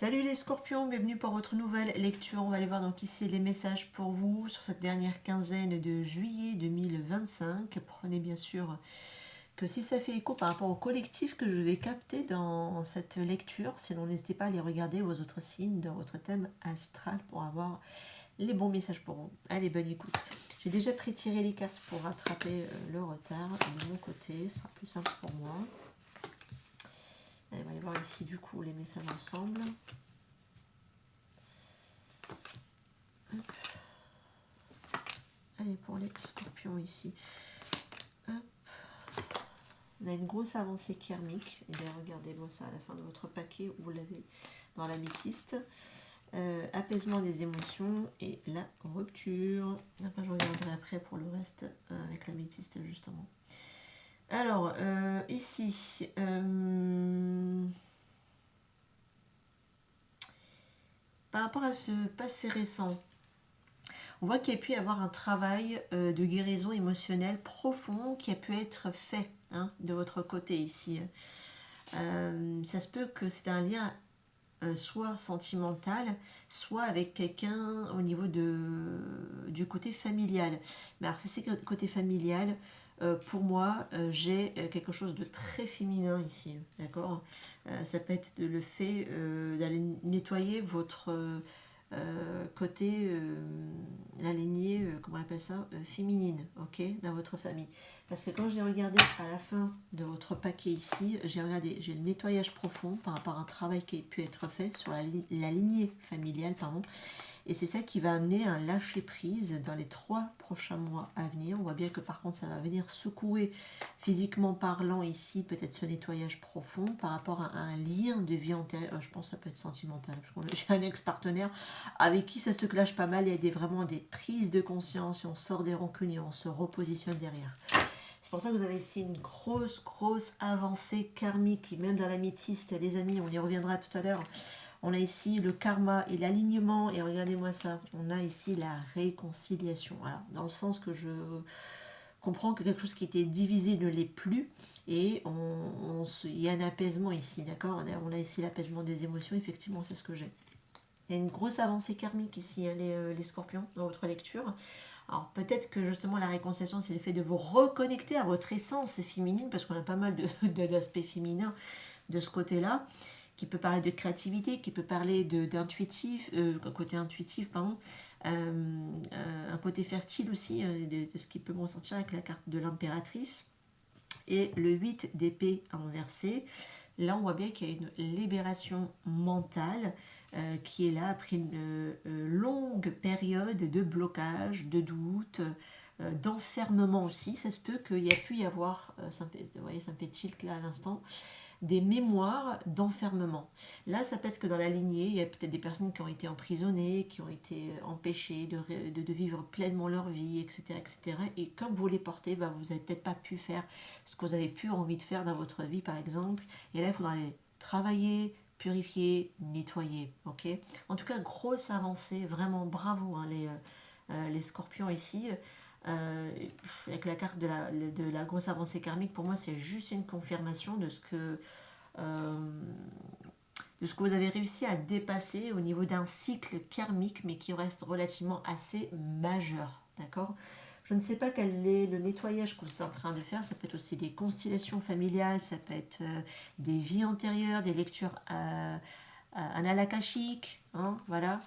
Salut les scorpions, bienvenue pour votre nouvelle lecture. On va aller voir donc ici les messages pour vous sur cette dernière quinzaine de juillet 2025. Prenez bien sûr que si ça fait écho par rapport au collectif que je vais capter dans cette lecture, sinon n'hésitez pas à aller regarder vos autres signes dans votre thème astral pour avoir les bons messages pour vous. Allez, bonne écoute. J'ai déjà prétiré les cartes pour rattraper le retard de mon côté, ce sera plus simple pour moi. Allez, on va aller voir ici du coup les messages ensemble. Hop. Allez, pour les scorpions ici. Hop. On a une grosse avancée karmique. Et bien, regardez-moi ça à la fin de votre paquet où vous l'avez dans l'améthyste. Apaisement des émotions et la rupture. Après, je regarderai après pour le reste avec l'améthyste justement. Alors, ici, par rapport à ce passé récent, on voit qu'il y a pu y avoir un travail de guérison émotionnelle profond qui a pu être fait de votre côté ici. Ça se peut que c'est un lien soit sentimental, soit avec quelqu'un au niveau du côté familial. Mais alors, si c'est côté familial, pour moi, j'ai quelque chose de très féminin ici, d'accord. Ça peut être le fait d'aller nettoyer votre côté, la lignée, comment on appelle ça, féminine, ok, dans votre famille. Parce que quand j'ai regardé à la fin de votre paquet ici, j'ai le nettoyage profond par rapport à un travail qui a pu être fait sur la lignée familiale, pardon. Et c'est ça qui va amener un lâcher-prise dans les 3 prochains mois à venir. On voit bien que par contre ça va venir secouer physiquement parlant ici, peut-être ce nettoyage profond par rapport à un lien de vie antérieure. Je pense que ça peut être sentimental. J'ai un ex-partenaire avec qui ça se clash pas mal. Il y a vraiment des prises de conscience et on sort des rancunes et on se repositionne derrière. C'est pour ça que vous avez ici une grosse avancée karmique. Et même dans l'améthyste, les amis, on y reviendra tout à l'heure. On a ici le karma et l'alignement. Et regardez-moi ça. On a ici la réconciliation. Alors, dans le sens que je comprends que quelque chose qui était divisé ne l'est plus. Et il y a un apaisement ici. D'accord, on a ici l'apaisement des émotions. Effectivement, c'est ce que j'ai. Il y a une grosse avancée karmique ici, les scorpions, dans votre lecture. Alors peut-être que justement la réconciliation, c'est le fait de vous reconnecter à votre essence féminine, parce qu'on a pas mal d'aspects féminins de ce côté-là, qui peut parler de créativité, qui peut parler d'intuitif, côté intuitif, pardon, un côté fertile aussi, de ce qui peut me ressentir avec la carte de l'impératrice. Et le 8 d'épée inversé, là on voit bien qu'il y a une libération mentale qui est là après une longue période de blocage, de doute, d'enfermement aussi. Ça se peut qu'il y a pu y avoir, vous voyez, ça me fait tilt là à l'instant, des mémoires d'enfermement. Là, ça peut être que dans la lignée, il y a peut-être des personnes qui ont été emprisonnées, qui ont été empêchées de vivre pleinement leur vie, etc., etc. Et comme vous les portez, bah, vous n'avez peut-être pas pu faire ce que vous avez pu envie de faire dans votre vie, par exemple. Et là, il faudra les travailler, purifier, nettoyer. Ok. En tout cas, grosse avancée, vraiment bravo les scorpions ici. Avec la carte de la grosse avancée karmique, pour moi, c'est juste une confirmation euh, de ce que vous avez réussi à dépasser au niveau d'un cycle karmique, mais qui reste relativement assez majeur. D'accord. Je ne sais pas quel est le nettoyage que vous êtes en train de faire. Ça peut être aussi des constellations familiales, ça peut être des vies antérieures, des lectures analakashiques. Voilà.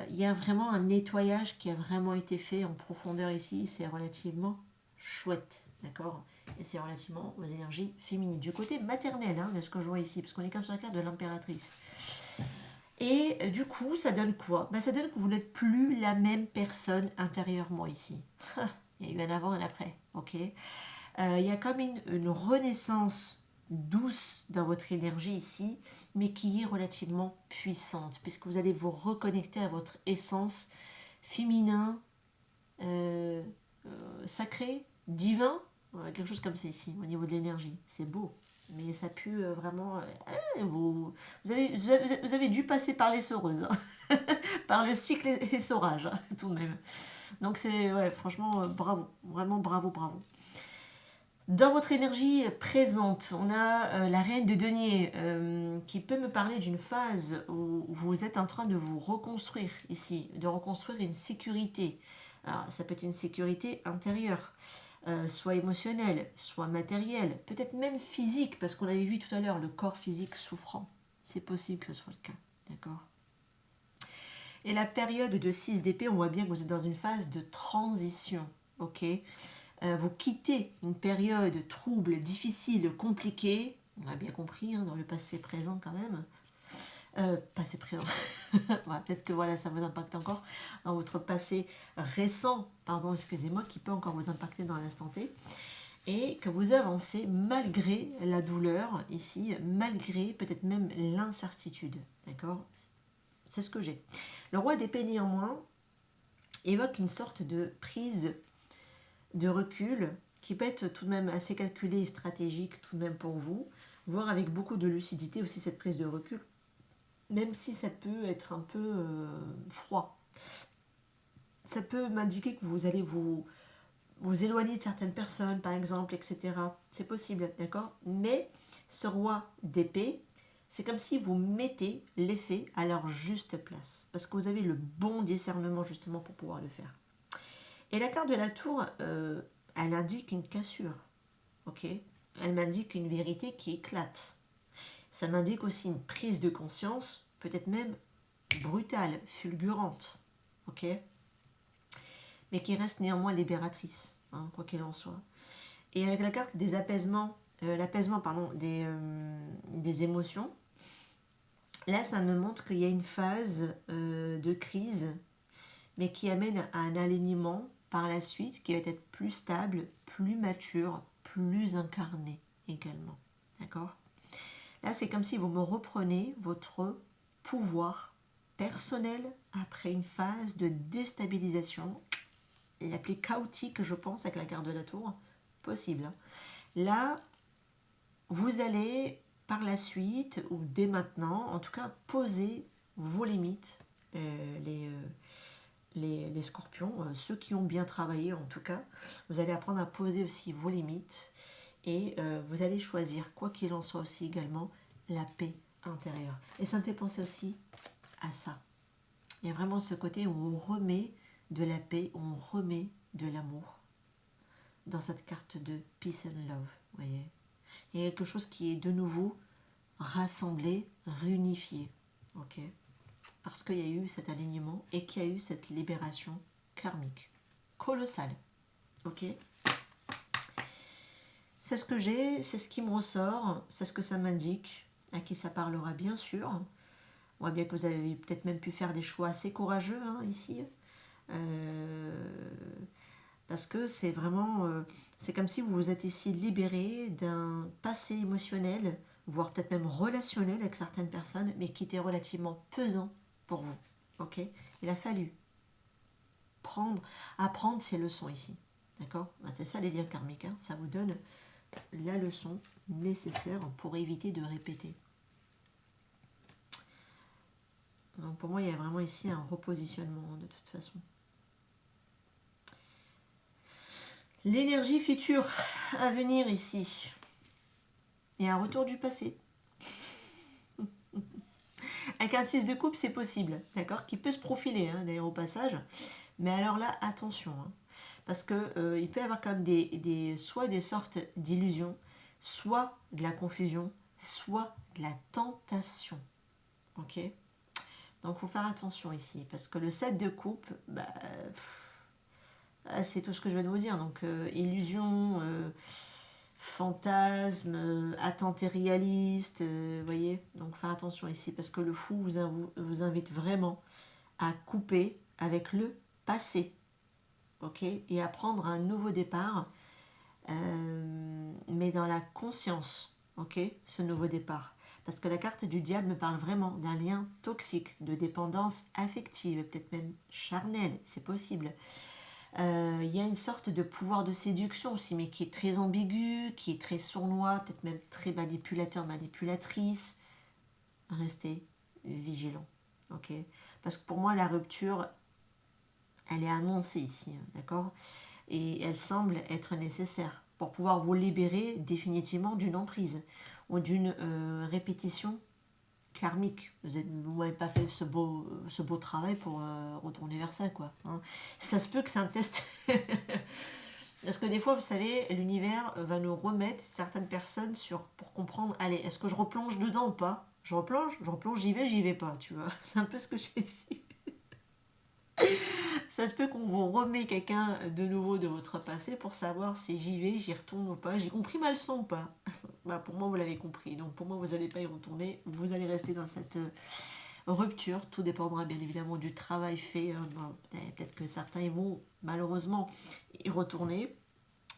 Il y a vraiment un nettoyage qui a vraiment été fait en profondeur ici. C'est relativement chouette. D'accord. Et c'est relativement aux énergies féminines. Du côté maternel, de ce que je vois ici, parce qu'on est comme sur la carte de l'impératrice. Et du coup, ça donne quoi? Ça donne que vous n'êtes plus la même personne intérieurement ici. Il y a eu un avant et un après, ok. Il y a comme une renaissance douce dans votre énergie ici, mais qui est relativement puissante, puisque vous allez vous reconnecter à votre essence féminin, euh, sacré, divin, quelque chose comme ça ici, au niveau de l'énergie. C'est beau, mais ça pue vraiment... vous avez dû passer par les soreuses, par le cycle essorage, tout de même. Donc c'est, ouais, franchement, bravo, vraiment bravo. Dans votre énergie présente, on a la reine de denier qui peut me parler d'une phase où vous êtes en train de vous reconstruire ici, de reconstruire une sécurité. Alors, ça peut être une sécurité intérieure, soit émotionnelle, soit matérielle, peut-être même physique, parce qu'on avait vu tout à l'heure le corps physique souffrant. C'est possible que ce soit le cas, d'accord? Et la période de 6 d'épée, on voit bien que vous êtes dans une phase de transition, ok? Vous quittez une période trouble, difficile, compliquée, on l'a bien compris, hein, dans le passé présent quand même, passé présent, ouais, peut-être que voilà, ça vous impacte encore, dans votre passé récent, pardon, excusez-moi, qui peut encore vous impacter dans l'instant T, et que vous avancez malgré la douleur ici, malgré peut-être même l'incertitude, d'accord? C'est ce que j'ai. Le roi d'épée néanmoins évoque une sorte de prise de recul qui peut être tout de même assez calculé et stratégique tout de même pour vous, voire avec beaucoup de lucidité aussi cette prise de recul, même si ça peut être un peu froid. Ça peut m'indiquer que vous allez vous éloigner de certaines personnes, par exemple, etc. C'est possible, d'accord? Mais ce roi d'épée, c'est comme si vous mettez les faits à leur juste place, parce que vous avez le bon discernement justement pour pouvoir le faire. Et la carte de la tour, elle indique une cassure, ok? Elle m'indique une vérité qui éclate. Ça m'indique aussi une prise de conscience, peut-être même brutale, fulgurante, ok? Mais qui reste néanmoins libératrice, hein, quoi qu'il en soit. Et avec la carte des apaisements, l'apaisement pardon, des émotions, là ça me montre qu'il y a une phase de crise, mais qui amène à un alignement par la suite qui va être plus stable, plus mature, plus incarné également. D'accord? Là, c'est comme si vous me reprenez votre pouvoir personnel après une phase de déstabilisation, la plus chaotique, je pense, avec la carte de la tour, possible. Là, vous allez par la suite, ou dès maintenant, en tout cas, poser vos limites, les scorpions, ceux qui ont bien travaillé en tout cas, vous allez apprendre à poser aussi vos limites et vous allez choisir, quoi qu'il en soit aussi également, la paix intérieure. Et ça me fait penser aussi à ça. Il y a vraiment ce côté où on remet de la paix, où on remet de l'amour dans cette carte de Peace and Love. Vous voyez, il y a quelque chose qui est de nouveau rassemblé, réunifié. Ok, parce qu'il y a eu cet alignement et qu'il y a eu cette libération karmique. Colossale. Ok? C'est ce que j'ai, c'est ce qui me ressort, c'est ce que ça m'indique, à qui ça parlera bien sûr. On voit bien que vous avez peut-être même pu faire des choix assez courageux hein, ici. Parce que c'est vraiment, c'est comme si vous vous êtes ici libéré d'un passé émotionnel, voire peut-être même relationnel avec certaines personnes, mais qui était relativement pesant pour vous. Ok? Il a fallu apprendre ces leçons ici. D'accord? C'est ça les liens karmiques. Hein. Ça vous donne la leçon nécessaire pour éviter de répéter. Donc pour moi, il y a vraiment ici un repositionnement de toute façon. L'énergie future à venir ici. Et un retour du passé. Avec un 6 de coupe, c'est possible, d'accord? Qui peut se profiler, hein, d'ailleurs, au passage. Mais alors là, attention, hein, parce que il peut y avoir quand même soit des sortes d'illusions, soit de la confusion, soit de la tentation. Ok? Donc, il faut faire attention ici, parce que le 7 de coupe, bah, c'est tout ce que je viens de vous dire. Donc, illusion, fantasme, attente irréaliste, vous voyez. Donc, faire attention ici, parce que le fou vous invite vraiment à couper avec le passé, ok, et à prendre un nouveau départ, mais dans la conscience, ok, ce nouveau départ. Parce que la carte du diable me parle vraiment d'un lien toxique, de dépendance affective, peut-être même charnelle, c'est possible. Il y a une sorte de pouvoir de séduction aussi, mais qui est très ambigu, qui est très sournois, peut-être même très manipulateur, manipulatrice. Restez vigilant, ok? Parce que pour moi, la rupture, elle est annoncée ici, d'accord? Et elle semble être nécessaire, pour pouvoir vous libérer définitivement d'une emprise ou d'une répétition karmique. Vous m'avez pas fait ce beau travail pour retourner vers ça, quoi. Hein. Ça se peut que c'est un test. Parce que des fois, vous savez, l'univers va nous remettre certaines personnes pour comprendre, allez, est-ce que je replonge dedans ou pas? Je replonge, j'y vais pas, tu vois. C'est un peu ce que j'ai ici. Ça se peut qu'on vous remet quelqu'un de nouveau de votre passé pour savoir si j'y vais, j'y retourne ou pas. J'ai compris ma leçon ou pas? Bah, pour moi, vous l'avez compris. Donc pour moi, vous n'allez pas y retourner. Vous allez rester dans cette rupture. Tout dépendra bien évidemment du travail fait. Hein. Bon, peut-être que certains ils vont malheureusement y retourner.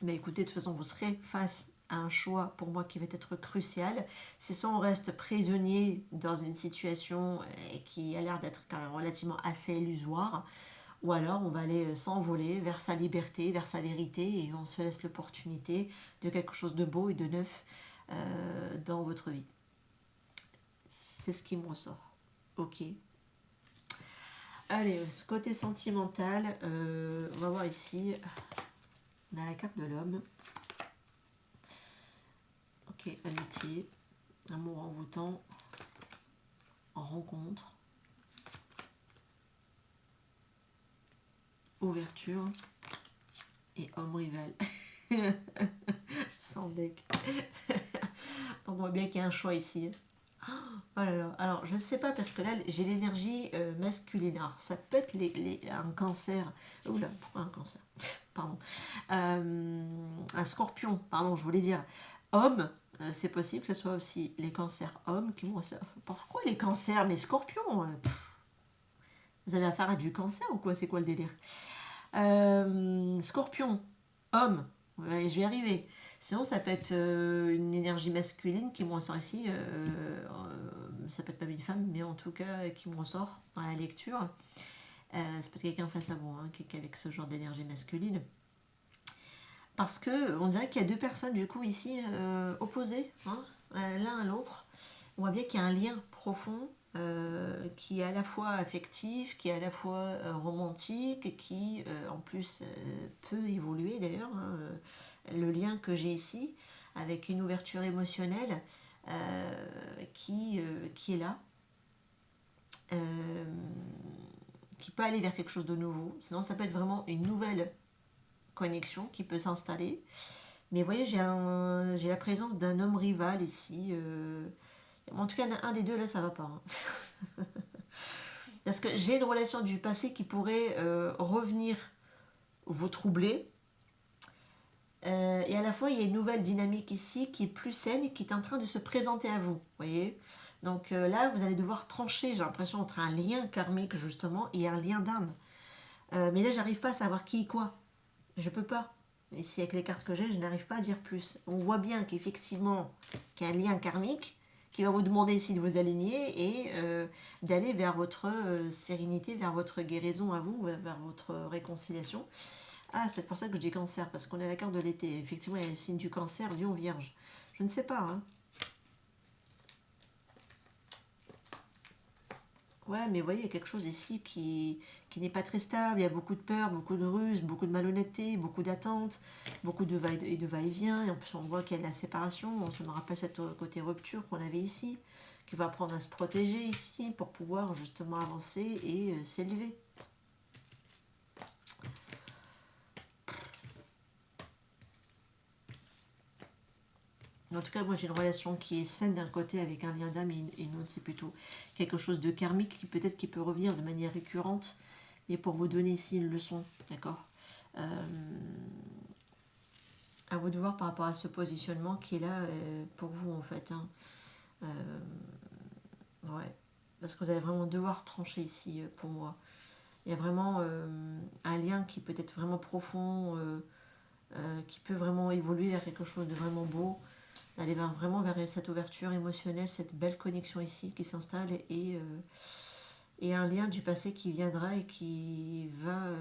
Mais écoutez, de toute façon, vous serez face à un choix pour moi qui va être crucial. C'est soit on reste prisonnier dans une situation qui a l'air d'être quand même relativement assez illusoire, ou alors on va aller s'envoler vers sa liberté, vers sa vérité, et on se laisse l'opportunité de quelque chose de beau et de neuf dans votre vie. C'est ce qui me ressort. Ok. Allez, ce côté sentimental, on va voir ici. On a la carte de l'homme. Ok, amitié, amour envoûtant, rencontre, ouverture et homme rival. Sans bec. On voit bien qu'il y a un choix ici. Oh là là. Alors, je ne sais pas parce que là, j'ai l'énergie masculine. Alors, ça peut être un cancer. Oula, un cancer. Pardon. Un scorpion, pardon, je voulais dire. Homme, c'est possible que ce soit aussi les cancers hommes qui vont. Pourquoi les cancers? Mais scorpions vous avez affaire à du cancer ou quoi? C'est quoi le délire? Scorpion, homme, ouais, je vais y arriver. Sinon, ça peut être une énergie masculine qui me ressort ici. Ça peut être pas une femme, mais en tout cas qui me ressort dans la lecture. C'est peut-être quelqu'un face à vous, hein, quelqu'un avec ce genre d'énergie masculine. Parce que on dirait qu'il y a deux personnes du coup ici opposées, hein, l'un à l'autre. On voit bien qu'il y a un lien profond qui est à la fois affectif, qui est à la fois romantique, et qui en plus peut évoluer d'ailleurs. Hein, le lien que j'ai ici avec une ouverture émotionnelle qui est là, qui peut aller vers quelque chose de nouveau. Sinon, ça peut être vraiment une nouvelle connexion qui peut s'installer. Mais vous voyez, j'ai la présence d'un homme rival ici. En tout cas, un des deux, là, ça va pas. Hein. Parce que j'ai une relation du passé qui pourrait revenir vous troubler. Et à la fois, il y a une nouvelle dynamique ici qui est plus saine et qui est en train de se présenter à vous. Voyez. Donc là, vous allez devoir trancher, j'ai l'impression, entre un lien karmique, justement, et un lien d'âme. Mais là, j'arrive pas à savoir qui est quoi. Je peux pas. Ici, avec les cartes que j'ai, je n'arrive pas à dire plus. On voit bien qu'effectivement, qu'il y a un lien karmique qui va vous demander ici de vous aligner et d'aller vers votre sérénité, vers votre guérison à vous, vers votre réconciliation. Ah, c'est peut-être pour ça que je dis cancer, parce qu'on a la carte de l'été. Effectivement, il y a le signe du cancer, lion, vierge. Je ne sais pas, hein. Ouais, mais vous voyez, il y a quelque chose ici qui n'est pas très stable. Il y a beaucoup de peur, beaucoup de ruse, beaucoup de malhonnêteté, beaucoup d'attentes, beaucoup de va-et-vient. Et en plus, on voit qu'il y a de la séparation. Bon, ça me rappelle cette côté rupture qu'on avait ici, qui va apprendre à se protéger ici pour pouvoir justement avancer et s'élever. En tout cas, moi j'ai une relation qui est saine d'un côté avec un lien d'âme et une autre, c'est plutôt quelque chose de karmique qui peut-être qui peut revenir de manière récurrente, mais pour vous donner ici une leçon, d'accord. À vous de voir par rapport à ce positionnement qui est là pour vous en fait. Hein. Ouais, parce que vous allez vraiment devoir trancher ici pour moi. Il y a vraiment un lien qui peut être vraiment profond, qui peut vraiment évoluer vers quelque chose de vraiment beau. D'aller vraiment vers cette ouverture émotionnelle, cette belle connexion ici qui s'installe et un lien du passé qui viendra et qui va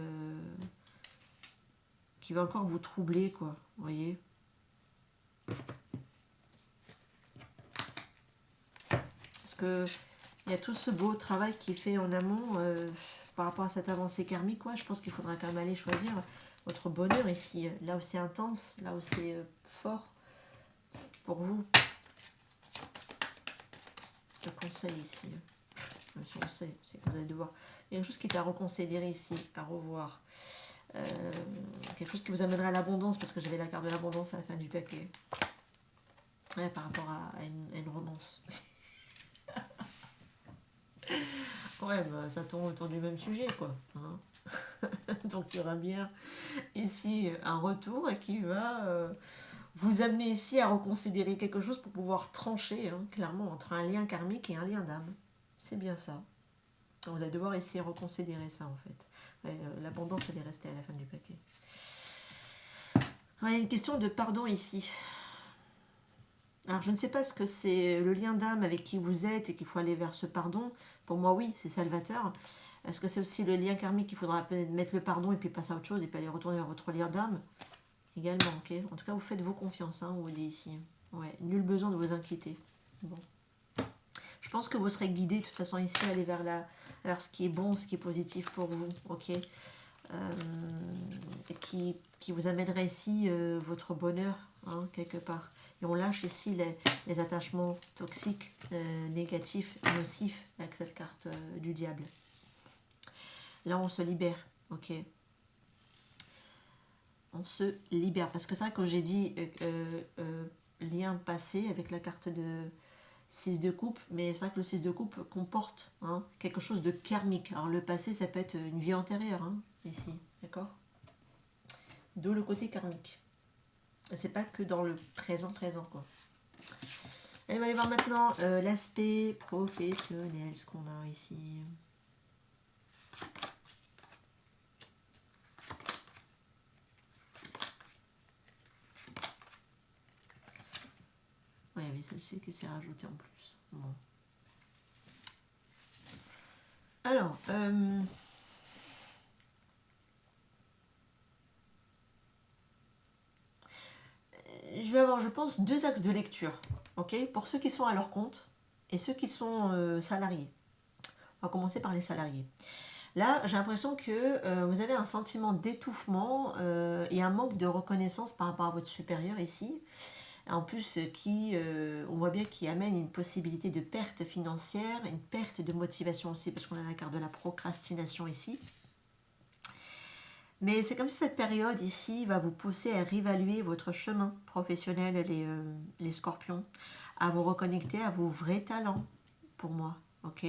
encore vous troubler, quoi, vous voyez. Parce que il y a tout ce beau travail qui est fait en amont par rapport à cette avancée karmique, quoi. Je pense qu'il faudra quand même aller choisir votre bonheur ici, là où c'est intense, là où c'est fort pour vous. Le conseil ici, même si on le sait, c'est que vous allez devoir... Il y a quelque chose qui est à reconsidérer ici, à revoir. Quelque chose qui vous amènera à l'abondance, parce que j'avais la carte de l'abondance à la fin du paquet. Ouais, par rapport à une romance. Ouais, bah, ça tourne autour du même sujet, quoi. Hein. Donc il y aura bien ici un retour qui va vous amener ici à reconsidérer quelque chose pour pouvoir trancher, hein, clairement, entre un lien karmique et un lien d'âme. C'est bien ça. Donc, vous allez devoir essayer de reconsidérer ça, en fait. L'abondance, elle est restée à la fin du paquet. Ouais, il y a une question de pardon ici. Alors, je ne sais pas ce que c'est le lien d'âme avec qui vous êtes et qu'il faut aller vers ce pardon. Pour moi, oui, c'est salvateur. Est-ce que c'est aussi le lien karmique qu'il faudra mettre le pardon et puis passer à autre chose et puis aller retourner vers votre lien d'âme également, ok. En tout cas, vous faites vos confiances, hein, on vous dit ici. Ouais, nul besoin de vous inquiéter. Bon. Je pense que vous serez guidé de toute façon ici, aller vers ce qui est bon, ce qui est positif pour vous, ok. Qui vous amènerait ici votre bonheur, hein, quelque part. Et on lâche ici les attachements toxiques, négatifs, nocifs, avec cette carte du diable. Là, on se libère, ok. On se libère. Parce que ça, quand j'ai dit lien passé avec la carte de 6 de coupe, mais c'est vrai que le 6 de coupe comporte, hein, quelque chose de karmique. Alors le passé, ça peut être une vie antérieure, hein, ici, d'accord. D'où le côté karmique. C'est pas que dans le présent, quoi. Allez, on va aller voir maintenant l'aspect professionnel, ce qu'on a ici. Ouais, il y avait celle-ci qui s'est rajoutée en plus. Bon. Alors, je vais avoir, je pense, 2 axes de lecture, ok, pour ceux qui sont à leur compte et ceux qui sont salariés. On va commencer par les salariés. Là, j'ai l'impression que vous avez un sentiment d'étouffement et un manque de reconnaissance par rapport à votre supérieur ici. En plus, on voit bien qu'il amène une possibilité de perte financière, une perte de motivation aussi, parce qu'on a la carte de la procrastination ici. Mais c'est comme si cette période ici va vous pousser à réévaluer votre chemin professionnel, les scorpions, à vous reconnecter à vos vrais talents, pour moi, ok.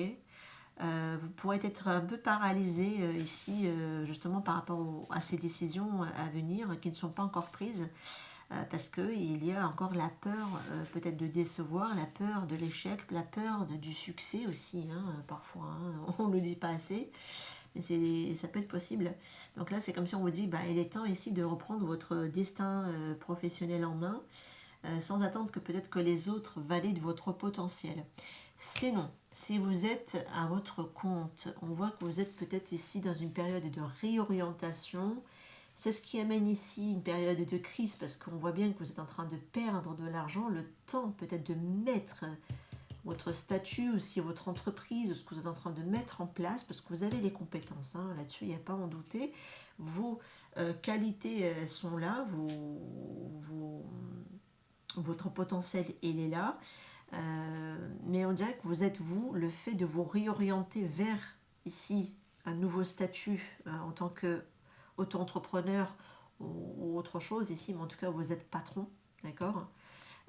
Vous pourrez être un peu paralysé ici, justement par rapport à ces décisions à venir qui ne sont pas encore prises, parce qu'il y a encore la peur peut-être de décevoir, la peur de l'échec, la peur du succès aussi, hein, parfois, hein, on ne le dit pas assez. Mais ça peut être possible. Donc là, c'est comme si on vous dit, bah, il est temps ici de reprendre votre destin professionnel en main, sans attendre que peut-être que les autres valident votre potentiel. Sinon, si vous êtes à votre compte, on voit que vous êtes peut-être ici dans une période de réorientation. C'est ce qui amène ici une période de crise, parce qu'on voit bien que vous êtes en train de perdre de l'argent, le temps peut-être de mettre votre statut, aussi votre entreprise, ce que vous êtes en train de mettre en place, parce que vous avez les compétences, hein, là-dessus, il n'y a pas à en douter. Vos qualités sont là, votre potentiel, il est là. Mais on dirait que vous êtes, vous, le fait de vous réorienter vers, ici, un nouveau statut en tant qu'auto-entrepreneur ou autre chose, ici, mais en tout cas, vous êtes patron, d'accord.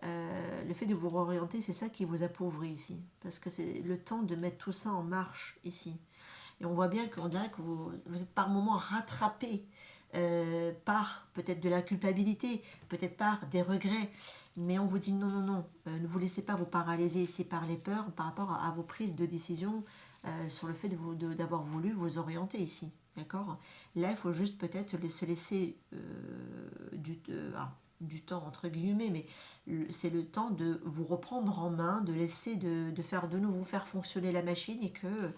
Le fait de vous réorienter, c'est ça qui vous appauvrit ici, parce que c'est le temps de mettre tout ça en marche ici. Et on voit bien qu'on dirait que vous êtes par moments rattrapé par peut-être de la culpabilité, peut-être par des regrets, mais on vous dit non, non, non, ne vous laissez pas vous paralyser ici par les peurs par rapport à vos prises de décision sur le fait d'avoir voulu vous orienter ici, d'accord. Là, il faut juste peut-être se laisser du temps entre guillemets, mais c'est le temps de vous reprendre en main, de laisser de faire de nouveau faire fonctionner la machine et que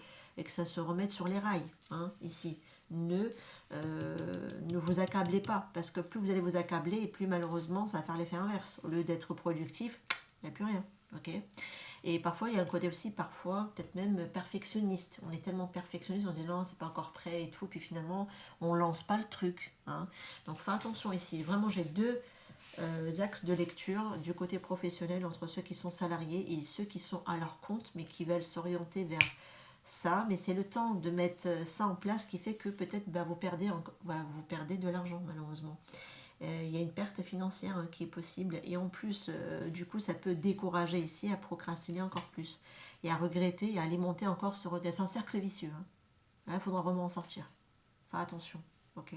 ça se remette sur les rails, hein, ici. Ne vous accablez pas, parce que plus vous allez vous accabler, et plus malheureusement ça va faire l'effet inverse. Au lieu d'être productif, il n'y a plus rien, ok. Et parfois, il y a un côté aussi, parfois, peut-être même perfectionniste. On est tellement perfectionniste, on se dit non, c'est pas encore prêt et tout, puis finalement, on lance pas le truc. Hein. Donc, fais attention ici. Vraiment, j'ai deux axes de lecture du côté professionnel entre ceux qui sont salariés et ceux qui sont à leur compte, mais qui veulent s'orienter vers ça. Mais c'est le temps de mettre ça en place qui fait que peut-être vous perdez de l'argent, malheureusement. Il y a une perte financière qui est possible et en plus du coup ça peut décourager ici à procrastiner encore plus et à regretter et à alimenter encore ce regret. C'est un cercle vicieux. Hein. Là il faudra vraiment en sortir. Faire attention, ok,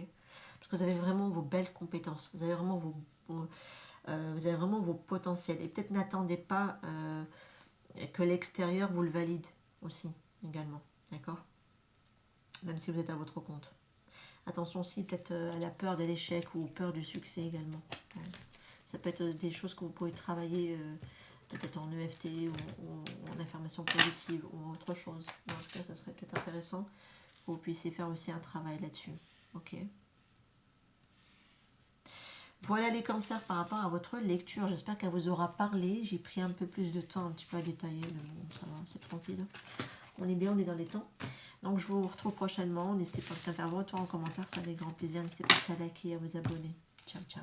parce que vous avez vraiment vos belles compétences, vous avez vraiment vous avez vraiment vos potentiels et peut-être n'attendez pas que l'extérieur vous le valide aussi également, d'accord, même si vous êtes à votre compte. Attention aussi peut-être à la peur de l'échec ou peur du succès également. Ouais. Ça peut être des choses que vous pouvez travailler peut-être en EFT ou en affirmation positive ou autre chose. Mais en tout cas, ça serait peut-être intéressant que vous puissiez faire aussi un travail là-dessus. Ok. Voilà les cancers par rapport à votre lecture. J'espère qu'elle vous aura parlé. J'ai pris un peu plus de temps un petit peu à détailler, mais bon, ça va, c'est tranquille. On est bien, on est dans les temps. Donc je vous retrouve prochainement. N'hésitez pas à faire vos retours en commentaire, ça avec grand plaisir. N'hésitez pas à liker et à vous abonner. Ciao, ciao.